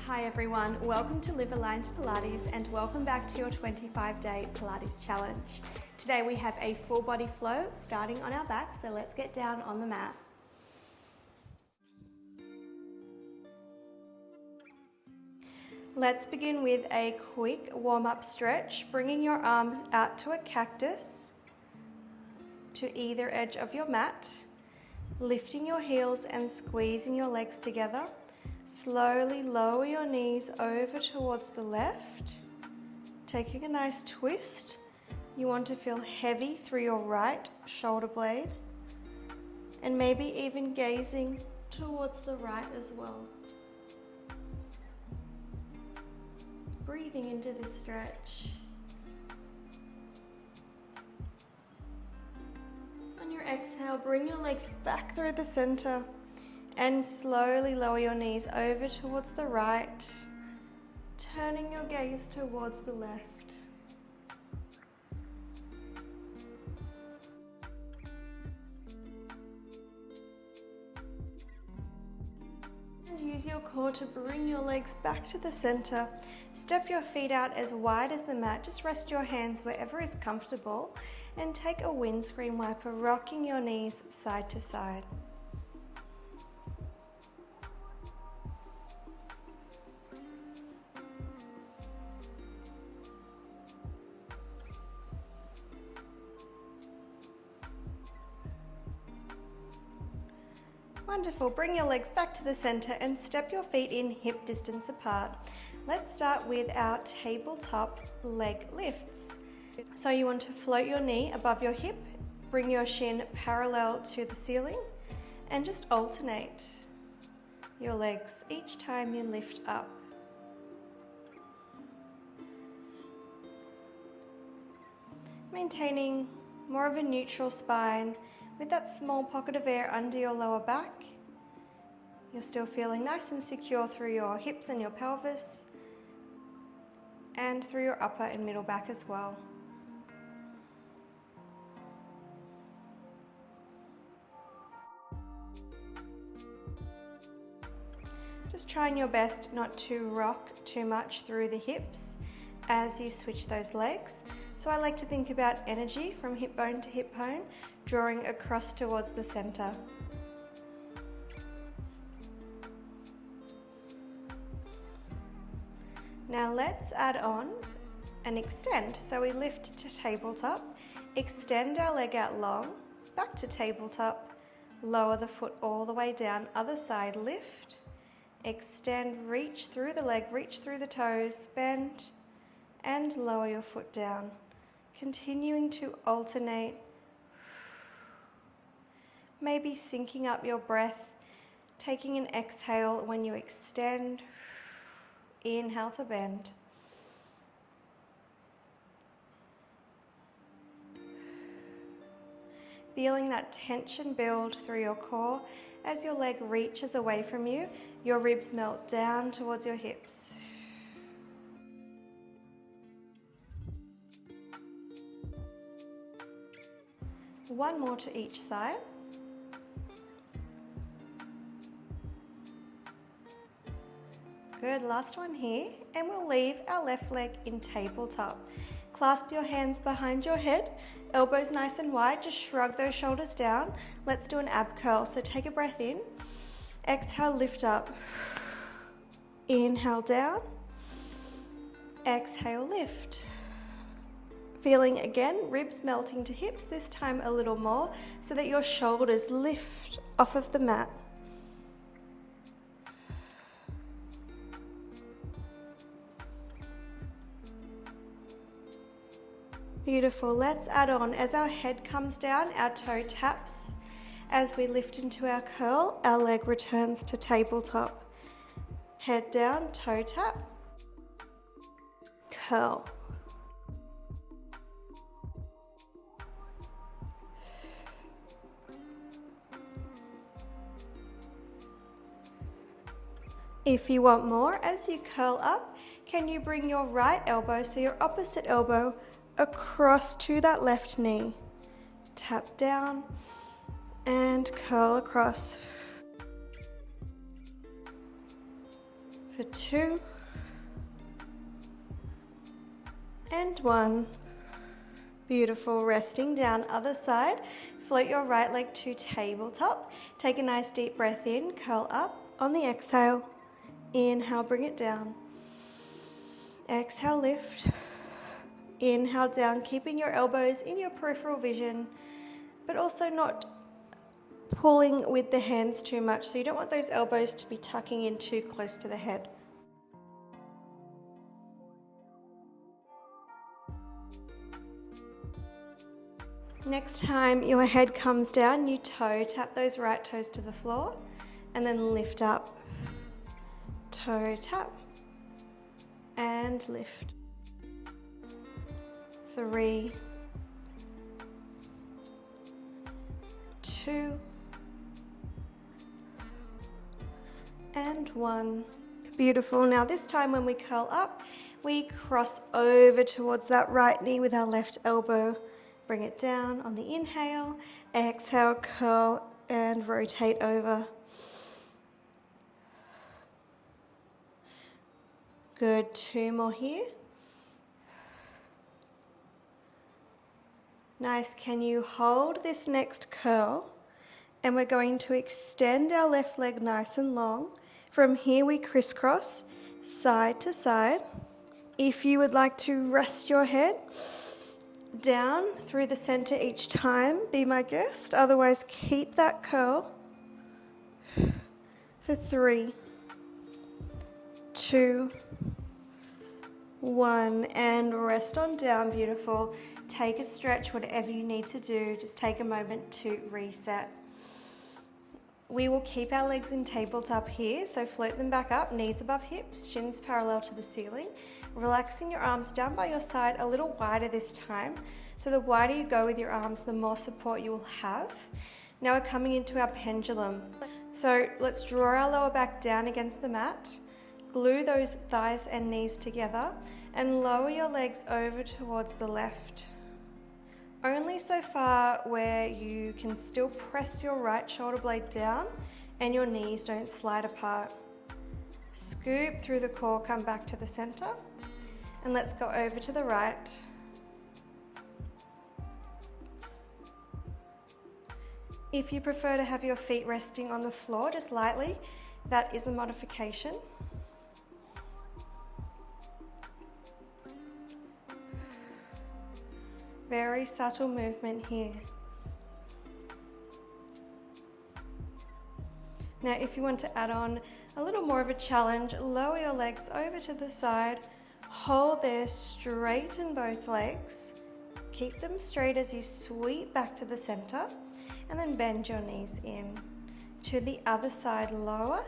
Hi everyone, welcome to Liv Aligned Pilates and welcome back to your 25-day Pilates challenge. Today we have a full body flow starting on our back, so let's get down on the mat. Let's begin with a quick warm-up stretch, bringing your arms out to a cactus to either edge of your mat, lifting your heels and squeezing your legs together. Slowly lower your knees over towards the left, taking a nice twist. You want to feel heavy through your right shoulder blade and maybe even gazing towards the right as well. Breathing into this stretch. On your exhale, bring your legs back through the center and slowly lower your knees over towards the right, turning your gaze towards the left. And use your core to bring your legs back to the center. Step your feet out as wide as the mat. Just rest your hands wherever is comfortable and take a windscreen wiper, rocking your knees side to side. Wonderful, bring your legs back to the center and step your feet in hip distance apart. Let's start with our tabletop leg lifts. So you want to float your knee above your hip, bring your shin parallel to the ceiling, and just alternate your legs each time you lift up. Maintaining more of a neutral spine with that small pocket of air under your lower back. You're still feeling nice and secure through your hips and your pelvis and through your upper and middle back as well. Just trying your best not to rock too much through the hips as you switch those legs. So I like to think about energy from hip bone to hip bone, drawing across towards the center. Now let's add on and extend. So we lift to tabletop, extend our leg out long, back to tabletop, lower the foot all the way down, other side, lift, extend, reach through the leg, reach through the toes, bend, and lower your foot down. Continuing to alternate, maybe syncing up your breath, taking an exhale when you extend, inhale to bend. Feeling that tension build through your core as your leg reaches away from you, your ribs melt down towards your hips. One more to each side. Good, last one here, and we'll leave our left leg in tabletop. Clasp your hands behind your head, elbows nice and wide, just shrug those shoulders down. Let's do an ab curl, so take a breath in, exhale, lift up, inhale down, exhale, lift. Feeling again, ribs melting to hips, this time a little more, so that your shoulders lift off of the mat. Beautiful, let's add on. As our head comes down, our toe taps. As we lift into our curl, our leg returns to tabletop. Head down, toe tap, curl. If you want more, as you curl up, can you bring your right elbow, so your opposite elbow, across to that left knee? Tap down and curl across. For 2 and 1. Beautiful. Resting down, other side. Float your right leg to tabletop. Take a nice deep breath in, curl up. On the exhale, inhale, bring it down. Exhale, lift. Inhale down, keeping your elbows in your peripheral vision, but also not pulling with the hands too much. So you don't want those elbows to be tucking in too close to the head. Next time your head comes down, you toe tap those right toes to the floor and then lift up. Toe tap and lift. 3, 2 and 1. Beautiful. Now this time when we curl up, we cross over towards that right knee with our left elbow. Bring it down on the inhale, exhale, curl and rotate over. Good, 2 more here. Nice, can you hold this next curl? And we're going to extend our left leg nice and long. From here we crisscross, side to side. If you would like to rest your head down through the center each time, be my guest. Otherwise, keep that curl for 3, 2, 1, and rest on down. Beautiful. Take a stretch, whatever you need to do. Just take a moment to reset. We will keep our legs in tabletop here, so float them back up, knees above hips, shins parallel to the ceiling. Relaxing your arms down by your side a little wider this time. So the wider you go with your arms, the more support you will have. Now we're coming into our pendulum. So let's draw our lower back down against the mat. Glue those thighs and knees together and lower your legs over towards the left. Only so far where you can still press your right shoulder blade down and your knees don't slide apart. Scoop through the core, come back to the center, and let's go over to the right. If you prefer to have your feet resting on the floor just lightly, that is a modification. Very subtle movement here. Now, if you want to add on a little more of a challenge, lower your legs over to the side, hold there, straighten both legs, keep them straight as you sweep back to the center, and then bend your knees in. To the other side, lower,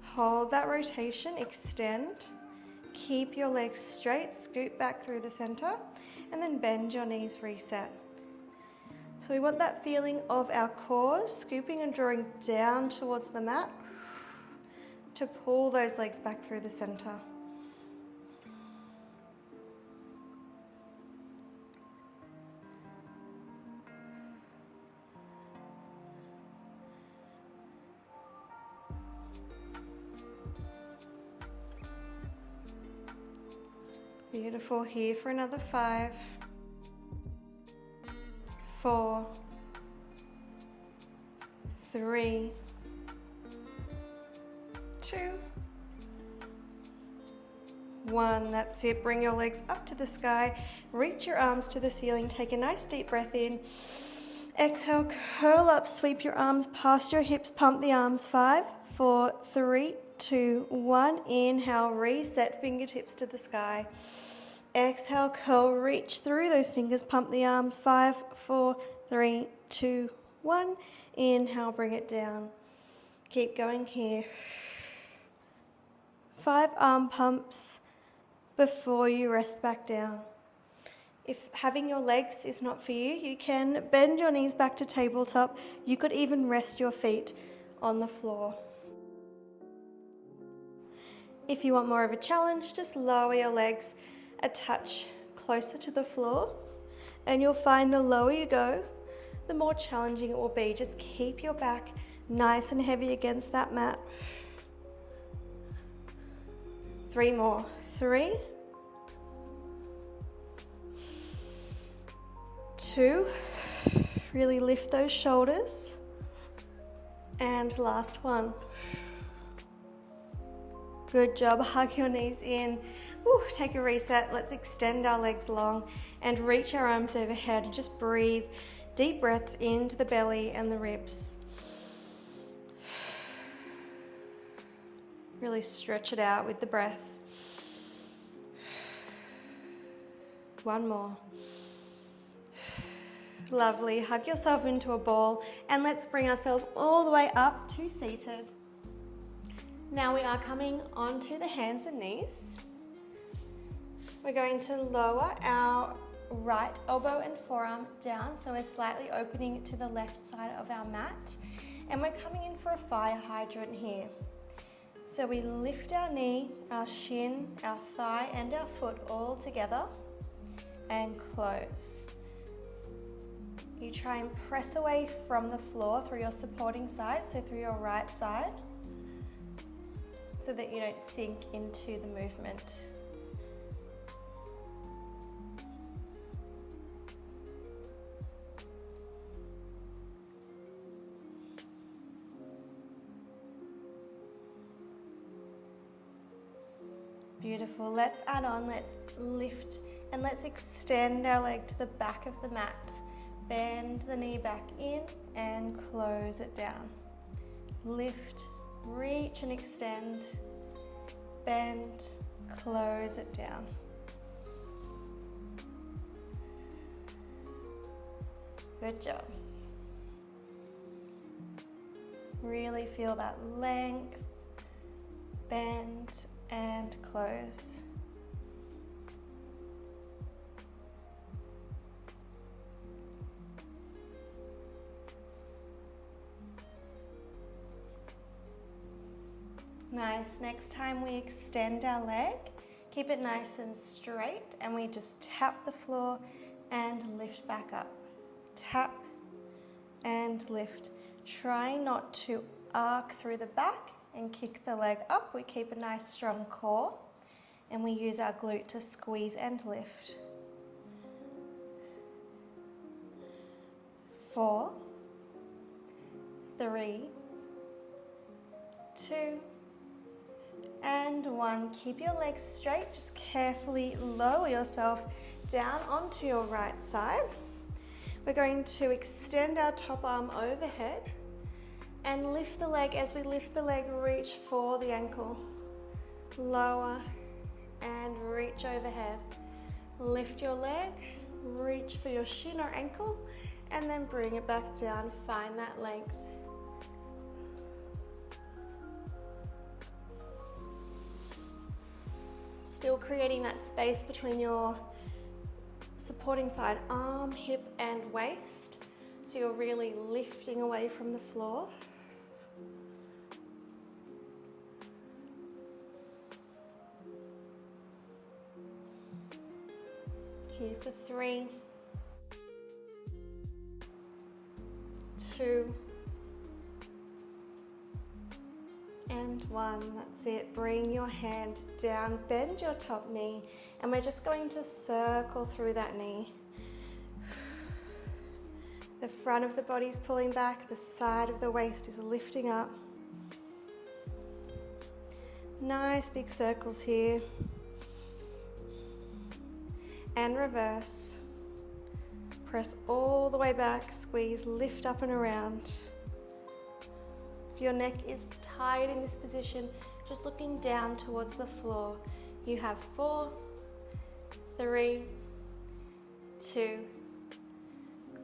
hold that rotation, extend, keep your legs straight, scoop back through the center, and then bend your knees, reset. So we want that feeling of our core scooping and drawing down towards the mat to pull those legs back through the center. Beautiful. Here for another 5, 4, 3, 2, 1. That's it. Bring your legs up to the sky. Reach your arms to the ceiling. Take a nice deep breath in. Exhale, curl up, sweep your arms past your hips, pump the arms. 5, 4, 3, 2, 1. Inhale, reset, fingertips to the sky. Exhale, curl, reach through those fingers, pump the arms. 5, 4, 3, 2, 1. Inhale, bring it down. Keep going here. 5 arm pumps before you rest back down. If having your legs is not for you, you can bend your knees back to tabletop. You could even rest your feet on the floor. If you want more of a challenge, just lower your legs a touch closer to the floor, and you'll find the lower you go, the more challenging it will be. Just keep your back nice and heavy against that mat. 3 more. 3, 2, really lift those shoulders, and last one. Good job, hug your knees in. Ooh, take a reset. Let's extend our legs long and reach our arms overhead and just breathe deep breaths into the belly and the ribs. Really stretch it out with the breath. One more. Lovely, hug yourself into a ball and let's bring ourselves all the way up to seated. Now we are coming onto the hands and knees. We're going to lower our right elbow and forearm down, so we're slightly opening to the left side of our mat. And we're coming in for a fire hydrant here. So we lift our knee, our shin, our thigh, and our foot all together and close. You try and press away from the floor through your supporting side, so through your right side, so that you don't sink into the movement. Beautiful. Let's add on, let's lift, and let's extend our leg to the back of the mat. Bend the knee back in and close it down. Lift, reach and extend, bend, close it down. Good job. Really feel that length, bend and close. Nice. Next time we extend our leg, keep it nice and straight, and we just tap the floor and lift back up. Tap and lift. Try not to arc through the back and kick the leg up. We keep a nice strong core, and we use our glute to squeeze and lift. 4, 3, 2, and 1. Keep your legs straight. Just carefully lower yourself down onto your right side. We're going to extend our top arm overhead and lift the leg. As we lift the leg, reach for the ankle. Lower and reach overhead. Lift your leg, reach for your shin or ankle, and then bring it back down. Find that length. Still creating that space between your supporting side arm, hip, and waist. So you're really lifting away from the floor. Here for 3, 2, and 1. That's it. Bring your hand down, bend your top knee, and we're just going to circle through that knee. The front of the body's pulling back, the side of the waist is lifting up. Nice big circles here. And reverse. Press all the way back, squeeze, lift up and around. If your neck is tight in this position, just looking down towards the floor. You have 4, 3, 2,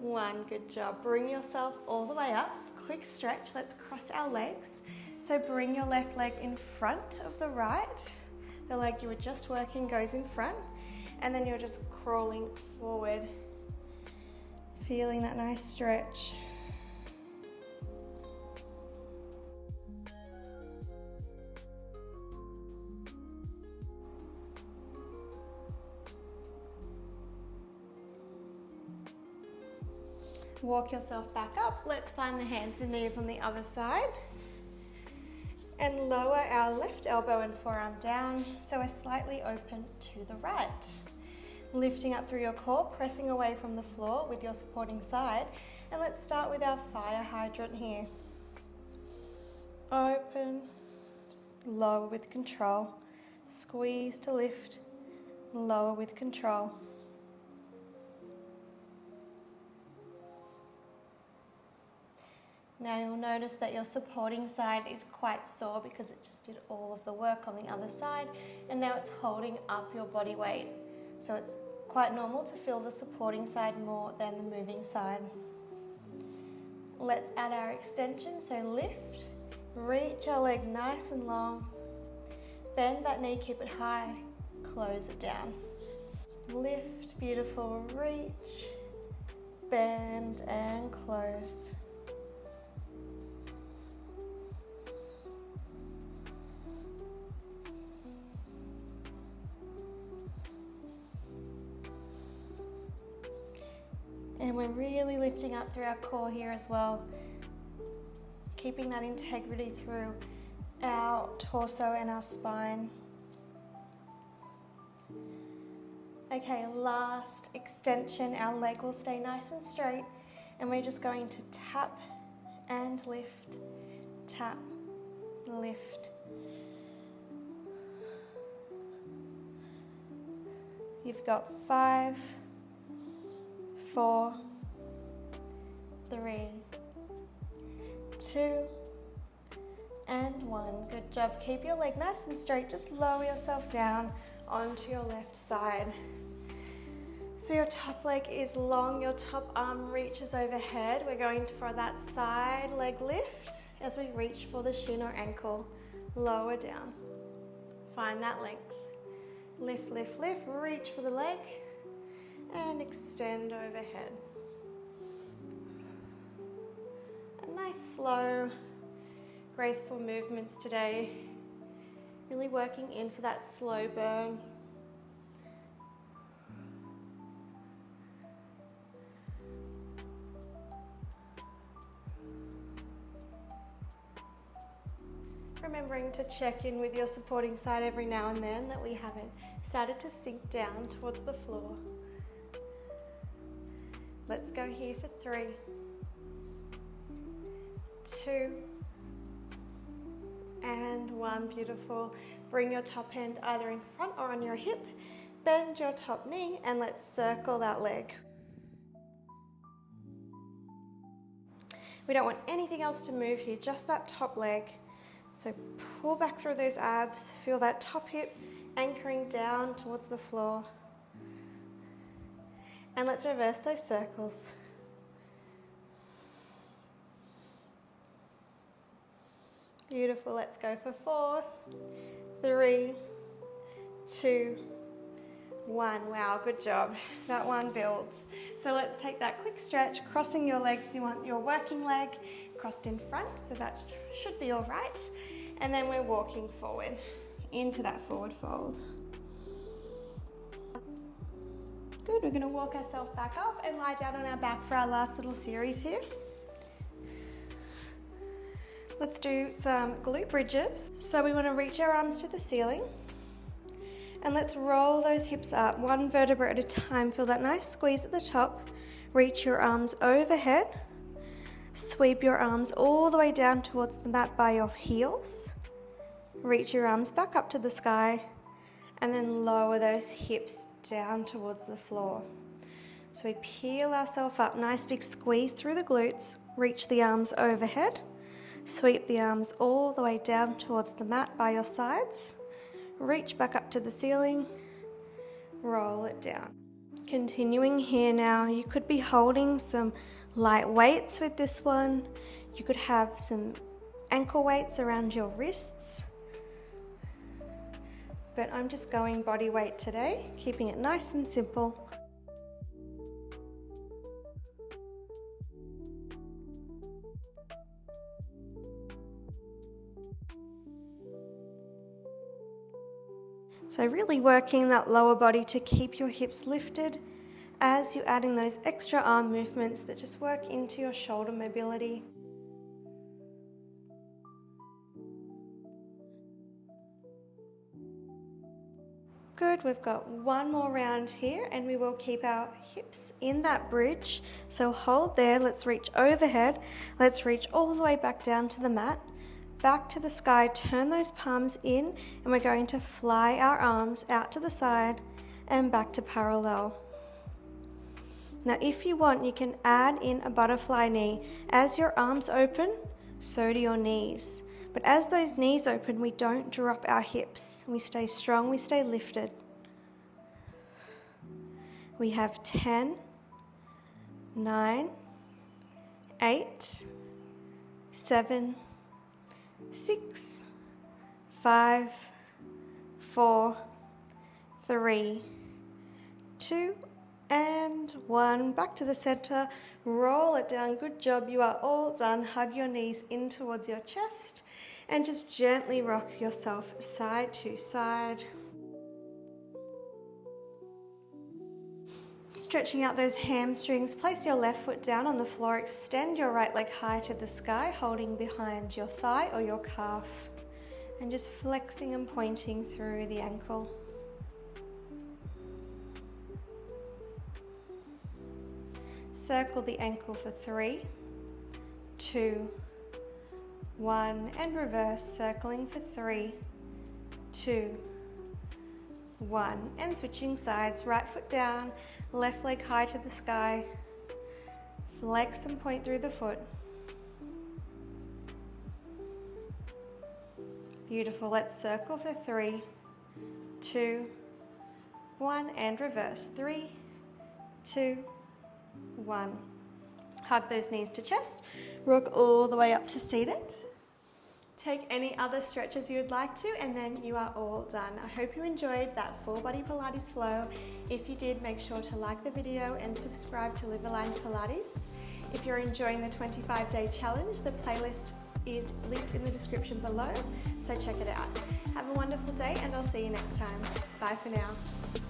1. Good job. Bring yourself all the way up. Quick stretch. Let's cross our legs. So bring your left leg in front of the right. The leg you were just working goes in front, and then you're just crawling forward. Feeling that nice stretch. Walk yourself back up. Let's find the hands and knees on the other side. And lower our left elbow and forearm down so we're slightly open to the right. Lifting up through your core, pressing away from the floor with your supporting side. And let's start with our fire hydrant here. Open, lower with control. Squeeze to lift, lower with control. Now you'll notice that your supporting side is quite sore because it just did all of the work on the other side, and now it's holding up your body weight. So it's quite normal to feel the supporting side more than the moving side. Let's add our extension, so lift, reach our leg nice and long, bend that knee, keep it high, close it down. Lift, beautiful, reach, bend and close. And we're really lifting up through our core here as well, keeping that integrity through our torso and our spine. Okay, last extension. Our leg will stay nice and straight, and we're just going to tap and lift, tap, lift. You've got 5, 4, 3, 2, and 1. Good job. Keep your leg nice and straight. Just lower yourself down onto your left side. So your top leg is long, your top arm reaches overhead. We're going for that side leg lift as we reach for the shin or ankle. Lower down. Find that length. Lift, lift, lift. Reach for the leg and extend overhead. A nice, slow, graceful movements today. Really working in for that slow burn. Remembering to check in with your supporting side every now and then that we haven't started to sink down towards the floor. Let's go here for 3, 2, and 1. Beautiful. Bring your top hand either in front or on your hip. Bend your top knee and let's circle that leg. We don't want anything else to move here, just that top leg. So pull back through those abs, feel that top hip anchoring down towards the floor. And let's reverse those circles. Beautiful, let's go for 4, 3, 2, 1. Wow, good job. That one builds. So let's take that quick stretch, crossing your legs. You want your working leg crossed in front, so that should be all right. And then we're walking forward into that forward fold. Good, we're gonna walk ourselves back up and lie down on our back for our last little series here. Let's do some glute bridges. So we wanna reach our arms to the ceiling and let's roll those hips up, one vertebra at a time. Feel that nice squeeze at the top. Reach your arms overhead. Sweep your arms all the way down towards the mat by your heels. Reach your arms back up to the sky and then lower those hips down towards the floor. So we peel ourselves up, nice big squeeze through the glutes, reach the arms overhead, sweep the arms all the way down towards the mat by your sides, reach back up to the ceiling, roll it down. Continuing here now, you could be holding some light weights with this one. You could have some ankle weights around your wrists. But I'm just going body weight today, keeping it nice and simple. So really working that lower body to keep your hips lifted as you're adding those extra arm movements that just work into your shoulder mobility. Good, we've got one more round here and we will keep our hips in that bridge. So hold there, let's reach overhead. Let's reach all the way back down to the mat, back to the sky, turn those palms in, and we're going to fly our arms out to the side and back to parallel. Now if you want, you can add in a butterfly knee. As your arms open, so do your knees. But as those knees open, we don't drop our hips. We stay strong, we stay lifted. We have 10, 9, 8, 7, 6, 5, 4, 3, 2, and 1. Back to the center, roll it down. Good job, you are all done. Hug your knees in towards your chest and just gently rock yourself side to side. Stretching out those hamstrings, place your left foot down on the floor, extend your right leg high to the sky, holding behind your thigh or your calf, and just flexing and pointing through the ankle. Circle the ankle for 3, 2, 1, and reverse, circling for 3, 2, 1, and switching sides, right foot down, left leg high to the sky, flex and point through the foot. Beautiful, let's circle for 3, 2, 1, and reverse, 3, 2, 1. Hug those knees to chest, rock all the way up to seated. Take any other stretches you would like to, and then you are all done. I hope you enjoyed that full body Pilates flow. If you did, make sure to like the video and subscribe to Liv Aligned Pilates. If you're enjoying the 25-day challenge, the playlist is linked in the description below, so check it out. Have a wonderful day and I'll see you next time. Bye for now.